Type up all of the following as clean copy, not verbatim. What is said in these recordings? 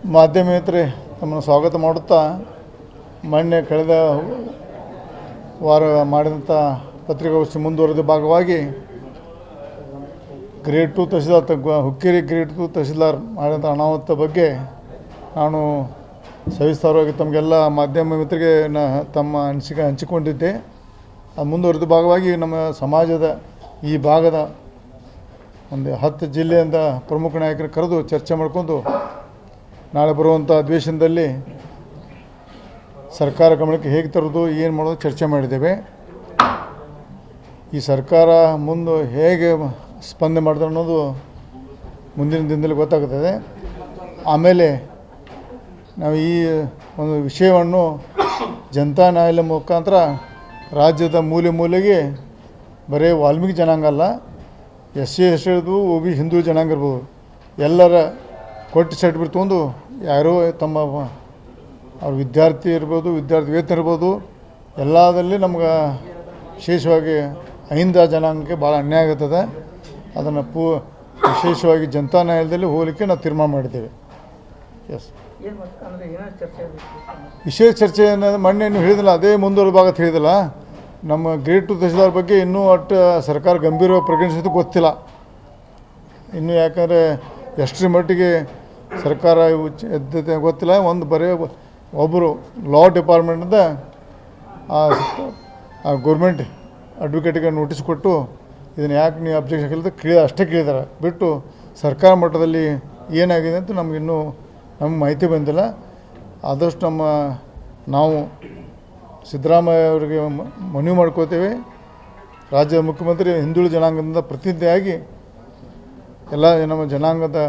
ಮಾಧ್ಯಮ ಮಿತ್ರರೇ ತಮ್ಮನ್ನು ಸ್ವಾಗತ ಮಾಡುತ್ತಾ ಮೊನ್ನೆ ಕಳೆದ ವಾರ ಮಾಡಿದಂಥ ಪತ್ರಿಕಾಗೋಷ್ಠಿ ಮುಂದುವರೆದ ಭಾಗವಾಗಿ ಗ್ರೇಡ್ 2 ತಹಸೀಲ್ದಾರ್ ಹುಕ್ಕೇರಿ ಗ್ರೇಡ್ 2 ತಹಸೀಲ್ದಾರ್ ಮಾಡಿದಂಥ ಅನಾಹುತ ಬಗ್ಗೆ ನಾನು ಸವಿಸ್ತಾರವಾಗಿ ತಮಗೆಲ್ಲ ಮಾಧ್ಯಮ ಮಿತ್ರರಿಗೆ ತಮ್ಮ ಅನಿಸಿಕೆ ಹಂಚಿಕೊಂಡಿದ್ದೆ. ಅದು ಮುಂದುವರೆದ ಭಾಗವಾಗಿ ನಮ್ಮ ಸಮಾಜದ ಈ ಭಾಗದ ಒಂದು 10 ಜಿಲ್ಲೆಯಿಂದ ಪ್ರಮುಖ ನಾಯಕರು ಕರೆದು ಚರ್ಚೆ ಮಾಡಿಕೊಂಡು ನಾಳೆ ಬರುವಂಥ ಅಧಿವೇಶನದಲ್ಲಿ ಸರ್ಕಾರ ಗಮನಕ್ಕೆ ಹೇಗೆ ತರೋದು ಏನು ಮಾಡೋದು ಚರ್ಚೆ ಮಾಡಿದ್ದೇವೆ. ಈ ಸರ್ಕಾರ ಮುಂದೆ ಹೇಗೆ ಸ್ಪಂದನೆ ಮಾಡ್ತಾರೆ ಅನ್ನೋದು ಮುಂದಿನ ದಿನದಲ್ಲಿ ಗೊತ್ತಾಗುತ್ತದೆ. ಆಮೇಲೆ ನಾವು ಈ ಒಂದು ವಿಷಯವನ್ನು ಜನತಾ ನ್ಯಾಯಾಲಯ ಮುಖಾಂತರ ರಾಜ್ಯದ ಮೂಲೆ ಮೂಲೆಗೆ ಬರೀ ವಾಲ್ಮೀಕಿ ಜನಾಂಗ ಅಲ್ಲ, SC ST ಇರ್ಬೋದು, OB ಹಿಂದೂ ಜನಾಂಗ ಇರ್ಬೋದು, ಎಲ್ಲರ ಕೊಟ್ಟು ಸರ್ಟಿಫಿಕೇಟ್ ತೊಗೊಂಡು ಯಾರೋ ತಮ್ಮ ಅವ್ರ ವಿದ್ಯಾರ್ಥಿ ಇರ್ಬೋದು, ವಿದ್ಯಾರ್ಥಿ ವೇತನ ಇರ್ಬೋದು, ಎಲ್ಲದಲ್ಲಿ ನಮ್ಗೆ ವಿಶೇಷವಾಗಿ ಅಹಿಂದ ಜನಾಂಗಕ್ಕೆ ಭಾಳ ಅನ್ಯಾಯ ಆಗುತ್ತದೆ. ಅದನ್ನು ವಿಶೇಷವಾಗಿ ಜನತಾ ನ್ಯಾಯಾಲಯದಲ್ಲಿ ಹೋಗಲಿಕ್ಕೆ ನಾವು ತೀರ್ಮಾನ ಮಾಡಿದ್ದೇವೆ. ಎಸ್, ವಿಶೇಷ ಚರ್ಚೆ ಅನ್ನೋದು ಮೊನ್ನೆ ನೀವು ಹೇಳಿದಿಲ್ಲ, ಅದೇ ಮುಂದುವರೆದ ಭಾಗ ಹೇಳಿದಿಲ್ಲ. ನಮ್ಮ ಗ್ರೇಡ್ 2 ತಹಸೀಲ್ದಾರ್ ಬಗ್ಗೆ ಇನ್ನೂ ಒಟ್ಟು ಸರ್ಕಾರ ಗಂಭೀರವಾಗಿ ಪರಿಗಣಿಸೋದು ಗೊತ್ತಿಲ್ಲ ಇನ್ನೂ, ಯಾಕಂದರೆ ಎಷ್ಟರ ಮಟ್ಟಿಗೆ ಸರ್ಕಾರ ಎದ್ದತೆ ಗೊತ್ತಿಲ್ಲ. ಒಂದು ಬರೀ ಒಬ್ಬರು ಲಾ ಡಿಪಾರ್ಟ್ಮೆಂಟಿಂದ ಆ ಗೌರ್ಮೆಂಟ್ ಅಡ್ವೊಕೇಟಿಗೆ ನೋಟಿಸ್ ಕೊಟ್ಟು ಇದನ್ನು ಯಾಕೆ ನೀವು ಅಬ್ಜೆಕ್ಷನ್ ಕೇಳಿದ ಅಷ್ಟೇ ಕೇಳಿದ್ದಾರೆ ಬಿಟ್ಟು ಸರ್ಕಾರ ಮಟ್ಟದಲ್ಲಿ ಏನಾಗಿದೆ ಅಂತ ನಮಗಿನ್ನೂ ಮಾಹಿತಿ ಬಂದಿಲ್ಲ. ಆದಷ್ಟು ನಾವು ಸಿದ್ದರಾಮಯ್ಯ ಅವರಿಗೆ ಮನವಿ ಮಾಡ್ಕೋತೇವೆ. ರಾಜ್ಯದ ಮುಖ್ಯಮಂತ್ರಿ ಹಿಂದುಳಿದ ಜನಾಂಗದಿಂದ ಪ್ರತಿನಿಧಿಯಾಗಿ ನಮ್ಮ ಜನಾಂಗದ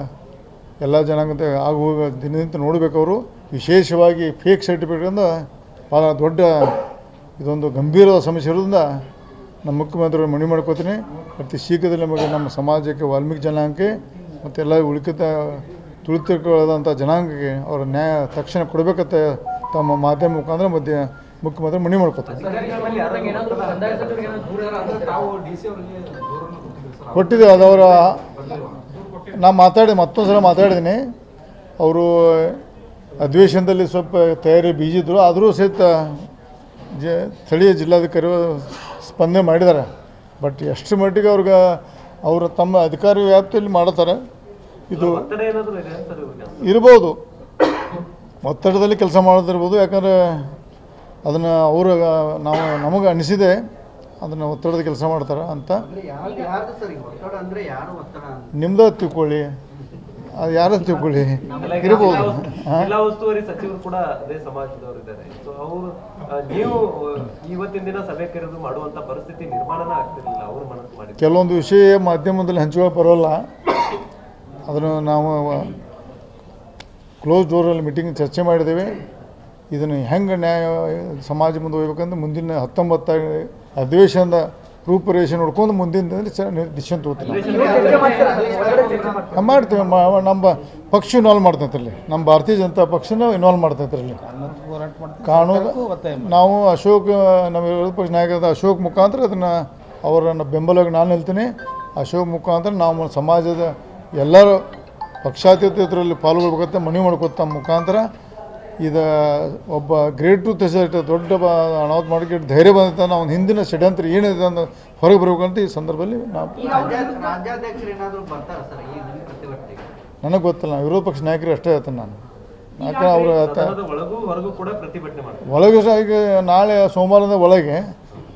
ಎಲ್ಲ ಜನಾಂಗದ ಆಗುವ ದಿನದಿಂದ ನೋಡಬೇಕು. ಅವರು ವಿಶೇಷವಾಗಿ ಫೇಕ್ ಸರ್ಟಿಫಿಕೇಟಿಂದ ಭಾಳ ದೊಡ್ಡ ಇದೊಂದು ಗಂಭೀರವಾದ ಸಮಸ್ಯೆ ಇರೋದ್ರಿಂದ ನಮ್ಮ ಮುಖ್ಯಮಂತ್ರಿಗಳು ಮನವಿ ಮಾಡ್ಕೋತೀನಿ. ಅತಿ ಶೀಘ್ರದಲ್ಲಿ ನಮಗೆ ನಮ್ಮ ಸಮಾಜಕ್ಕೆ, ವಾಲ್ಮೀಕಿ ಜನಾಂಗಕ್ಕೆ ಮತ್ತು ಎಲ್ಲ ಉಳಿದ ತುಳಿತಕ್ಕೊಳದಂಥ ಜನಾಂಗಕ್ಕೆ ಅವರ ನ್ಯಾಯ ತಕ್ಷಣ ಕೊಡಬೇಕಂತ ತಮ್ಮ ಮಾಧ್ಯಮ ಮುಖಾಂತರ ಮುಖ್ಯಮಂತ್ರಿ ಮನವಿ ಮಾಡ್ಕೋತಾರೆ. ಕೊಟ್ಟಿದ್ದೆ ಅದು ಅವರ ಮತ್ತೊಂದು ಸಲ ಮಾತಾಡಿದ್ದೀನಿ. ಅವರು ಅಧಿವೇಶನದಲ್ಲಿ ಸ್ವಲ್ಪ ತಯಾರಿ ಬೀಜಿದ್ರು, ಆದರೂ ಸಹಿತ ಸ್ಥಳೀಯ ಜಿಲ್ಲಾಧಿಕಾರಿ ಸ್ಪಂದನೆ ಮಾಡಿದ್ದಾರೆ. ಬಟ್ ಎಷ್ಟು ಮಟ್ಟಿಗೆ ಅವರು ತಮ್ಮ ಅಧಿಕಾರಿ ವ್ಯಾಪ್ತಿಯಲ್ಲಿ ಮಾಡ್ತಾರೆ ಇದು ಇರ್ಬೋದು, ಒತ್ತಡದಲ್ಲಿ ಕೆಲಸ ಮಾಡೋದಿರ್ಬೋದು. ಯಾಕಂದರೆ ಅದನ್ನು ನಮಗೆ ಅನಿಸಿದೆ ಅದನ್ನು ಒತ್ತಡದ ಕೆಲಸ ಮಾಡ್ತಾರೆ ಅಂತ. ನಿಮ್ದು ತಿಳ್ಕೊಳ್ಳಿ, ಅದು ಯಾರು ತಿಳ್ಕೊಳ್ಳಿ ಇರ್ಬೋದು. ಜಿಲ್ಲಾ ಉಸ್ತುವಾರಿ ಸಚಿವರು ಕೂಡ ಅದೇ ಸಮಾಜದವರು ಇದ್ದಾರೆ. ಸೊ ಅವರು ನೀವು ಇವತ್ತಿನ ದಿನ ಸಭೆ ಕರೆದು ಮಾಡುವಂತ ಪರಿಸ್ಥಿತಿ ನಿರ್ಮಾಣನ ಆಗ್ತಿರಲಿಲ್ಲ. ಅವರು ಮನಸ್ಸು ಮಾಡಿ ಕೆಲವೊಂದು ವಿಷಯ ಮಾಧ್ಯಮದಲ್ಲಿ ಹಂಚಿಕೊಳ್ಳೋಕೆ ಬರೋಲ್ಲ. ಅದನ್ನು ನಾವು ಕ್ಲೋಸ್ ಡೋರಲ್ಲಿ ಮೀಟಿಂಗ್ ಚರ್ಚೆ ಮಾಡಿದ್ದೇವೆ. ಇದನ್ನು ಹೆಂಗೆ ನ್ಯಾಯ ಸಮಾಜ ಮುಂದೆ ಹೋಗ್ಬೇಕಂದ್ರೆ ಮುಂದಿನ 19 ಅಧಿವೇಶನದ ರೂಪುರೇಷೆ ನೋಡ್ಕೊಂಡು ಮುಂದಿನ ಡಿಸಿಷನ್ ತಗೋತೀವಿ. ಮಾಡ್ತೀವಿ. ನಮ್ಮ ಪಕ್ಷ ಇನ್ವಾಲ್ವ್ ಮಾಡ್ತೈತ್ರಲ್ಲಿ, ನಮ್ಮ ಭಾರತೀಯ ಜನತಾ ಪಕ್ಷನ ಇನ್ವಾಲ್ವ್ ಮಾಡ್ತೈತ್ರಲ್ಲಿ. ಕಾನೂನು ನಾವು ನಮ್ಮ ವಿರೋಧ ಪಕ್ಷ ನಾಯಕರಾದ ಅಶೋಕ್ ಮುಖಾಂತರ ಅದನ್ನು ಅವರನ್ನು ಬೆಂಬಲವಾಗಿ ನಾನು ಹೇಳ್ತೀನಿ. ಅಶೋಕ್ ಮುಖಾಂತರ ನಾವು ಸಮಾಜದ ಎಲ್ಲರೂ ಪಕ್ಷಾತೀತರಲ್ಲಿ ಪಾಲ್ಗೊಳ್ಬೇಕಂತ ಮನವಿ ಮಾಡ್ಕೊತ ಮುಖಾಂತರ ಇದು ಒಬ್ಬ ಗ್ರೇಡ್ 2 ತಹಸೀಲ್ದಾರ್ ದೊಡ್ಡ ಅನಾಹುತ ಮಾಡೋಕ್ಕೆ ಧೈರ್ಯ ಬಂದಿತ್ತು. ನಾವು ಹಿಂದಿನ ಷಡ್ಯಂತ್ರ ಏನಿದೆ ಅಂತ ಹೊರಗೆ ಬರಬೇಕಂತ ಈ ಸಂದರ್ಭದಲ್ಲಿ ನನಗೆ ಗೊತ್ತಿಲ್ಲ. ವಿರೋಧ ಪಕ್ಷ ನಾಯಕರು ಅಷ್ಟೇ ಹೇಳ್ತೇನೆ ನಾನು. ಯಾಕಂದ್ರೆ ಅವರು ಒಳಗೆ ಈಗ ನಾಳೆ ಸೋಮವಾರದ ಒಳಗೆ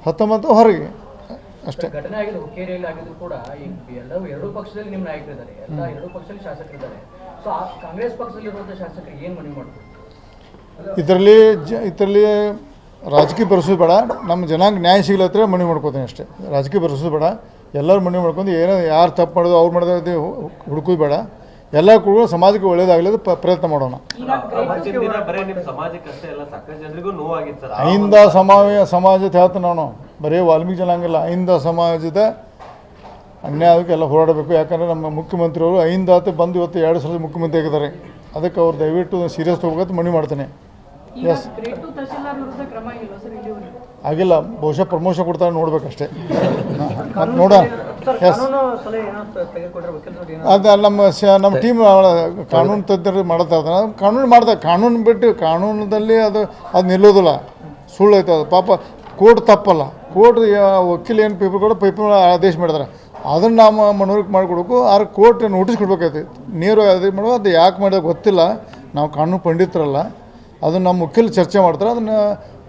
19 ಹೊರಗೆ ಅಷ್ಟೇ. ಘಟನೆ ಆಗಿದೆ ಹುಕ್ಕೇರಿಯಲ್ಲಿ ಆಗಿದ್ರು ಕೂಡ ಎರಡು ಪಕ್ಷದಲ್ಲಿ ನಿಮ್ಮ ನಾಯಕರಿದ್ದಾರೆ, ಎರಡು ಪಕ್ಷದಲ್ಲಿ ಶಾಸಕರಿದ್ದಾರೆ. ಸೊ ಕಾಂಗ್ರೆಸ್ ಪಕ್ಷದಲ್ಲಿರುವಂಥ ಶಾಸಕರಿಗೆ ಏನು ಮನವಿ ಮಾಡ್ತಾರೆ? ಇದರಲ್ಲಿ ರಾಜಕೀಯ ಬರೆಸೋದು ಬೇಡ. ನಮ್ಮ ಜನಾಂಗ ನ್ಯಾಯ ಸಿಗ್ಲತ್ರ ಮನವಿ ಮಾಡ್ಕೋತೀನಿ ಅಷ್ಟೇ. ರಾಜಕೀಯ ಬರೆಸೋದು ಬೇಡ. ಎಲ್ಲರೂ ಮನವಿ ಮಾಡ್ಕೊಂಡು ಯಾರು ತಪ್ಪು ಮಾಡೋದು ಅವ್ರು ಮಾಡೋದು ಹುಡುಕೋದು ಬೇಡ. ಎಲ್ಲ ಕೂಡ ಸಮಾಜಕ್ಕೆ ಒಳ್ಳೇದಾಗಲಿದ್ದು ಪ್ರಯತ್ನ ಮಾಡೋಣ. ಅಹಿಂದ ಸಮಾಜದ ಹೇಳ್ತ ನಾನು ಬರೀ ವಾಲ್ಮೀಕಿ ಜನಾಂಗ ಇಲ್ಲ, ಅಹಿಂದ ಸಮಾಜದ ಅನ್ಯಾಯಕ್ಕೆ ಎಲ್ಲ ಹೋರಾಡಬೇಕು. ಯಾಕಂದರೆ ನಮ್ಮ ಮುಖ್ಯಮಂತ್ರಿಯವರು ಅಹಿಂದಾತೆ ಬಂದು ಇವತ್ತು 2 ಸಲ ಮುಖ್ಯಮಂತ್ರಿ ಆಗಿದ್ದಾರೆ. ಅದಕ್ಕೆ ಅವ್ರು ದಯವಿಟ್ಟು ಸೀರಿಯಸ್ ತೊಗೋಬೇಕಂತ ಮನವಿ ಮಾಡ್ತೇನೆ. ಎಸ್, ಆಗಿಲ್ಲ, ಬಹುಶಃ ಪ್ರಮೋಷನ್ ಕೊಡ್ತಾರೆ ನೋಡ್ಬೇಕಷ್ಟೇ. ಮತ್ತು ನೋಡ ಕಾನೂನು ಸಲಹೆ ಏನೋ ತೆಗೆದುಕೊಂಡ್ರೆ ವಕೀಲರು ಏನೋ ಅದು ನಮ್ಮ ಟೀಮ್ ಕಾನೂನು ತಜ್ಞರು ಮಾಡ್ತಾ ಕಾನೂನು ಬಿಟ್ಟು ಕಾನೂನದಲ್ಲಿ ಅದು ನಿಲ್ಲೋದಿಲ್ಲ, ಸುಳ್ಳು ಐತೆ ಅದು. ಪಾಪ ಕೋರ್ಟ್ ತಪ್ಪಲ್ಲ, ಕೋರ್ಟ್ ವಕೀಲ ಏನು ಪೇಪರ್ ಆದೇಶ ಮಾಡಿದಾರೆ ಅದನ್ನು ನಾವು ಮನವರಿಕೆ ಮಾಡಿಕೊಡ್ಬೇಕು. ಆದ್ರೆ ಕೋರ್ಟ್ ನೋಟಿಸ್ ಕೊಡ್ಬೇಕಾಯ್ತು, ನೇರ ಅದು ಮಾಡುವ ಅದು ಯಾಕೆ ಮಾಡೋದು ಗೊತ್ತಿಲ್ಲ. ನಾವು ಕಾನೂನು ಪಂಡಿತರಲ್ಲ, ಅದನ್ನು ನಮ್ಮ ವಕೀಲ ಚರ್ಚೆ ಮಾಡ್ತಾರೆ,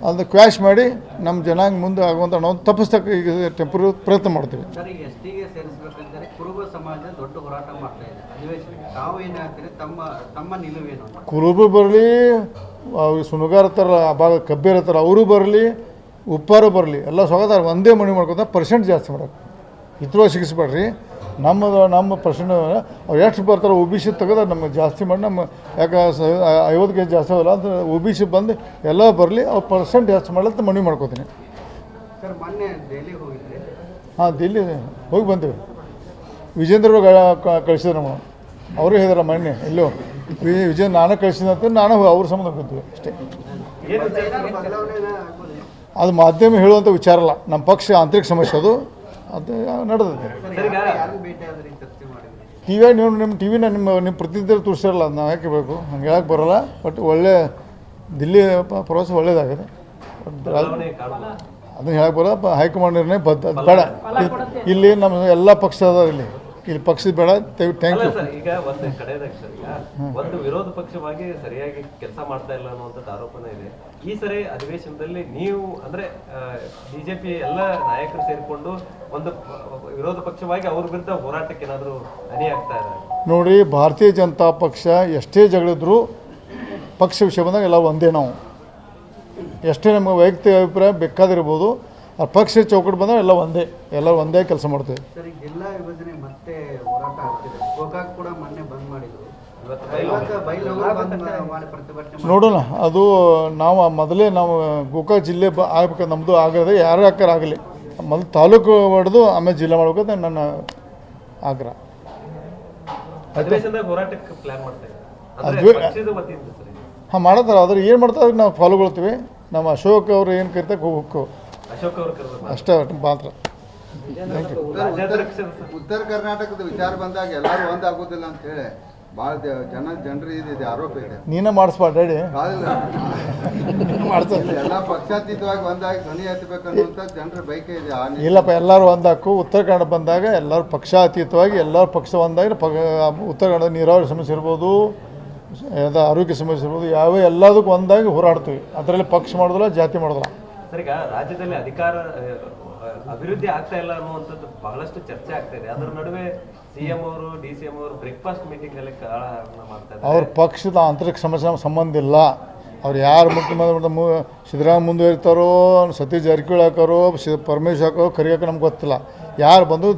ಅದು ಕ್ವ್ಯಾಶ್ ಮಾಡಿ ನಮ್ಮ ಜನಾಂಗ ಮುಂದೆ ಆಗುವಂಥ ನಾವು ತಪ್ಪಿಸ್ತಕ್ಕ ಈಗ ಟೆಂಪರರಿ ಪ್ರಯತ್ನ ಮಾಡ್ತೀವಿ. ಸರ್, ಈಗ ಎಸ್ಟಿಗೆ ಸೇರಿಸಬೇಕಂದ್ರೆ ಕುರುಬ ಸಮಾಜ ದೊಡ್ಡ ಹೋರಾಟ ಮಾಡ್ತಾ ಇದೆ ಅಧಿವೇಶನ. ತಾವು ಏನು ಹೇಳ್ತೀರಿ, ತಮ್ಮ ನಿಲುವೇನು? ಕುರುಬರು ಬರಲಿ, ಸುನುಗಾರ ಥರ ಆ ಭಾಗ ಕಬ್ಬೇರ ಥರ ಅವರು ಬರಲಿ, ಉಪ್ಪಾರು ಬರಲಿ, ಎಲ್ಲ ಸ್ವಾಗತ ಒಂದೇ ಮನೆ ಮಾಡ್ಕೊತ ಪರ್ಸೆಂಟ್ ಜಾಸ್ತಿ ಮಾಡೋಕೆ ಇದ್ರೊಳಗೆ ಸಿಗಿಸ್ಬೇಡ್ರಿ. ನಮ್ಮ ಪರ್ಸೆಂಟ್ ಅವ್ರು ಎಷ್ಟು ಬರ್ತಾರೆ ಒ ಬಿ ಸಿ ತೆಗೆದು ನಮಗೆ ಜಾಸ್ತಿ ಮಾಡಿ ನಮ್ಮ ಯಾಕೆ 50 ಜಾಸ್ತಿ ಆಗಲ್ಲ ಅಂತ ಒ ಬಿ ಸಿ ಬಂದು ಎಲ್ಲ ಬರಲಿ, ಅವ್ರು ಪರ್ಸೆಂಟ್ ಜಾಸ್ತಿ ಮಾಡಲಂತ ಮನವಿ ಮಾಡ್ಕೋತೀನಿ. ಸರ್, ಮೊನ್ನೆ ದೆಹಲಿಗೆ ಹೋಗಿದ್ರಿ? ಹಾಂ, ದಿಲ್ಲಿ ಹೋಗಿ ಬಂತೀವಿ. ವಿಜೇಂದ್ರ ಕಳಿಸಿದ್ರು ನಾವು, ಅವರು ಹೇಳಿದಾರೆ ಮೊನ್ನೆ ಎಲ್ಲೋ ವಿಜಯ್ ನಾನು ಕಳಿಸಿದಂತ ನಾನು ಅವ್ರ ಸಂಬಂಧ ಹೋಗ್ತೀವಿ ಅಷ್ಟೇ. ಬದಲಾವಣೆ ಆಗ್ಬೋದು? ಅದು ಮಾಧ್ಯಮ ಹೇಳುವಂಥ ವಿಚಾರ ಅಲ್ಲ, ನಮ್ಮ ಪಕ್ಷ ಆಂತರಿಕ ಸಮಸ್ಯೆ ಅದು ನಡೆದೈತೆ. ಯಾರು ಭೇಟಿ ಆದ್ರಿ, ಚರ್ಚೆ ಮಾಡಿದ್ರಿ? ಟಿ ವಿಯಾಗ ನೀವು ನಿಮ್ಮ ಟಿ ವಿನ ನಿಮ್ಮ ಪ್ರತಿನಿಧಿಗಳು ತೋರಿಸಿರಲ್ಲ, ಅದು ನಾವು ಯಾಕೆ ಬೇಕು ಹಂಗೆ ಹೇಳಕ್ಕೆ ಬರೋಲ್ಲ. ಬಟ್ ಒಳ್ಳೆ ದಿಲ್ಲಿ ಪ್ರವಾಸ ಒಳ್ಳೇದಾಗಿದೆ, ಅದನ್ನ ಹೇಳಕ್ಕೆ ಬರೋಲ್ಲ. ಹೈಕಮಾಂಡ್ ನಿರ್ಣಯ ಬದ್ಧ ಅದು ಬೇಡ. ಇಲ್ಲಿ ನಮ್ಮ ಎಲ್ಲ ಪಕ್ಷ ಅದಾವ, ಇಲ್ಲಿ ಪಕ್ಷದ ಬೇಡ. Thank you. ಸರ್, ಈಗ ಒಂದು ಕಡೆದಾಗ ಸರ್, ಈಗ ಒಂದು ವಿರೋಧ ಪಕ್ಷವಾಗಿ ಸರಿಯಾಗಿ ಕೆಲಸ ಮಾಡ್ತಾ ಇಲ್ಲ ಅನ್ನುವಂಥದ್ದು ಆರೋಪನೇ ಇದೆ. ಈ ಸರಿ ಅಧಿವೇಶನದಲ್ಲಿ ನೀವು ಅಂದ್ರೆ ಬಿಜೆಪಿ ಎಲ್ಲ ನಾಯಕರು ಸೇರಿಕೊಂಡು ಒಂದು ವಿರೋಧ ಪಕ್ಷವಾಗಿ ಅವ್ರ ವಿರುದ್ಧ ಹೋರಾಟಕ್ಕೆ ಏನಾದರೂ ಅಣಿ ಆಗ್ತಾ ಇದೆ? ನೋಡಿ, ಭಾರತೀಯ ಜನತಾ ಪಕ್ಷ ಎಷ್ಟೇ ಜಗಳಿದ್ರು ಪಕ್ಷ ವಿಷಯ ಬಂದಾಗ ಎಲ್ಲ ಒಂದೇ. ನಾವು ಎಷ್ಟೇ ನಮಗೆ ವೈಯಕ್ತಿಕ ಅಭಿಪ್ರಾಯ ಬೇಕಾದಿರ್ಬೋದು, ಆ ಪಕ್ಷ ಚೌಕಟ್ಟು ಬಂದಾಗ ಎಲ್ಲ ಒಂದೇ ಕೆಲಸ ಮಾಡ್ತೇವೆ. ಸರ್, ಈಗ ಜಿಲ್ಲಾ ವಿಭಜನೆ ಮತ್ತೆ ಹೋರಾಟ ಆಗ್ತಿದೆ. ಗೋಕಾಕ್ ಕೂಡ ಮೊನ್ನೆ ಬಂದ್ ಮಾಡಿದ್ರು, ಮಾಡಿ ಪ್ರತಿಭಟನೆ ನೋಡೋಣ. ಅದು ನಾವು ಮೊದಲೇ ಗೋಕಾಕ್ ಜಿಲ್ಲೆ ಆಗ್ಬೇಕಂತ ನಮ್ಮದು ಆಗದೆ, ಯಾರು ಆಗಲಿ ಮೊದಲು ತಾಲೂಕು ಹೊಡೆದು ಆಮೇಲೆ ಜಿಲ್ಲೆ ಮಾಡ್ಬೇಕಂತ ನನ್ನ ಆಗ್ರಹ. ಅಧಿವೇಶನದಾಗ ಹೋರಾಟಕ್ಕೆ ಪ್ಲಾನ್ ಮಾಡ್ತಾ ಇದ್ದಾರೆ. ಹಾಂ, ಮಾಡತ್ತಾರ. ಆದ್ರೆ ಏನು ಮಾಡ್ತಾರೆ ನಾವು ಫಾಲೋಗೊಳ್ತೀವಿ. ನಮ್ಮ ಅಶೋಕ್ ಅವರು ಏನು ಕರಿತಾರೆ ಹೋಗ್ಬೇಕು ಅಶೋಕ್ ಅವರು ಅಷ್ಟೇ ಮಾತ್ರ. ಉತ್ತರ ಕರ್ನಾಟಕದ ವಿಚಾರ ಬಂದಾಗ ಎಲ್ಲರೂ ಒಂದಾಗೋದಿಲ್ಲ ಅಂತ ಹೇಳಿ ಭಾಳ ಜನರು ಇದೆ ಆರೋಪ ಇದೆ. ನೀನೇ ಮಾಡಿಸ್ಬಾ ಡ್ಯಾಡಿ ಮಾಡ್ತಾರೆ. ಎಲ್ಲ ಪಕ್ಷಾತೀತವಾಗಿ ಒಂದಾಗಿ ಧ್ವನಿ ಎತ್ತಬೇಕನ್ನುವಂಥ ಜನರ ಬಯಕೆ ಇದೆ. ಇಲ್ಲಪ್ಪ, ಎಲ್ಲರೂ ಒಂದಾಕು. ಉತ್ತರ ಕನ್ನಡ ಬಂದಾಗ ಎಲ್ಲರೂ ಪಕ್ಷಾತೀತವಾಗಿ ಎಲ್ಲರೂ ಪಕ್ಷ ಒಂದಾಗಿ ಉತ್ತರ ಕನ್ನಡ ನೀರಾವರಿ ಸಮಸ್ಯೆ ಇರ್ಬೋದು, ಆರೋಗ್ಯ ಸಮಸ್ಯೆ ಇರ್ಬೋದು, ಎಲ್ಲದಕ್ಕೂ ಒಂದಾಗಿ ಹೋರಾಡ್ತೀವಿ. ಅದರಲ್ಲಿ ಪಕ್ಷ ಮಾಡೋದಿಲ್ಲ, ಜಾತಿ ಮಾಡೋದಿಲ್ಲ. ಸರ್, ಈಗ ರಾಜ್ಯದಲ್ಲಿ ಅಭಿವೃದ್ಧಿ ಆಗ್ತಾ ಇಲ್ಲ ಅನ್ನುವಂಥದ್ದು ಬಹಳಷ್ಟು ಚರ್ಚೆ ಆಗ್ತಾ ಇದೆ. ಅದರ ನಡುವೆ ಸಿಎಂ ಅವರು DCM ಅವರು ಬ್ರೇಕ್ಫಾಸ್ಟ್ ಮೀಟಿಂಗ್ ಅಲ್ಲಿ ಕಾರಣ ಮಾಡ್ತಾ ಇದ್ದಾರೆ. ಅವ್ರ ಪಕ್ಷದ ಆಂತರಿಕ ಸಮಸ್ಯೆ ನಮ್ಗೆ ಸಂಬಂಧ ಇಲ್ಲ. ಅವ್ರು ಯಾರು ಮುಖ್ಯಮಂತ್ರಿ ಸಿದ್ದರಾಮಯ್ಯ ಮುಂದುವರಿತಾರೋ, ಸತೀಶ್ ಜಾರಕಿಹೊಳಿ ಹಾಕೋರೋ, ಪರಮೇಶ್ವರ್ ಹಾಕೋರೋ ಕರಿಯೋಕೆ ನಮ್ಗೆ ಗೊತ್ತಿಲ್ಲ. ಯಾರು ಬಂದು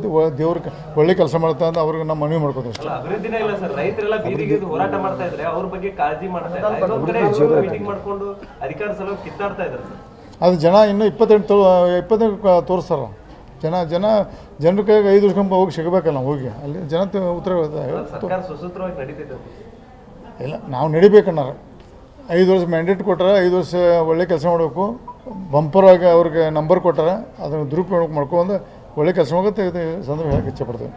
ದೇವ್ರಿಗೆ ಒಳ್ಳೆ ಕೆಲಸ ಮಾಡ್ತಾರೆ ಅಂತ ಅವ್ರಿಗೆ ನಾವು ಮನವಿ ಮಾಡ್ಕೋತೀವಿ ಅಷ್ಟೇ. ಅಭಿವೃದ್ಧಿನೇ ಇಲ್ಲ ಸರ್. ರೈತರೆಲ್ಲ ಬೀದಿಗೆ ಹೋರಾಟ ಮಾಡ್ತಾ ಇದ್ರೆ ಅವ್ರ ಬಗ್ಗೆ ಕಾಳಜಿ ಮಾಡ್ತಾ ಇದ್ದಾರೆ. ಇನ್ನೊಂದ್ ಕಡೆ ಮೀಟಿಂಗ್ ಮಾಡ್ಕೊಂಡು ಅಧಿಕಾರ ಸಲುವಾಗಿ ಕಿತ್ತಾಡ್ತಾ ಇದ್ದಾರೆ ಸರ್. ಅದು ಜನ ಇನ್ನೂ 28 ತೋರಿಸ್ತಾರ. ಜನರ ಕೈಗೆ 5 ವರ್ಷ ಹೋಗಿ ಸಿಗಬೇಕಲ್ಲ, ಹೋಗಿ ಅಲ್ಲಿ ಜನ ಉತ್ತರ ಸರ್ಕಾರ ಸುಸೂತ್ರವಾಗಿ ನಡೀತಿದೆ. ಇಲ್ಲ, ನಾವು ನಡಿಬೇಕನ್ನಾರ. 5 ವರ್ಷ ಮ್ಯಾಂಡೇಟ್ ಕೊಟ್ಟಾರ, 5 ವರ್ಷ ಒಳ್ಳೆ ಕೆಲಸ ಮಾಡಬೇಕು. ಬಂಪರಾಗಿ ಅವ್ರಿಗೆ ನಂಬರ್ ಕೊಟ್ಟಾರ, ಅದನ್ನು ದುರುಪಯೋಗ ಮಾಡ್ಕೊಂಡು ಒಳ್ಳೆ ಕೆಲಸ ಮಾಡೋಕ್ಕೆ ಸಂದರ್ಭ ಹೇಳಕ್ಕೆ ಇಚ್ಛೆಪಡ್ತೇವೆ.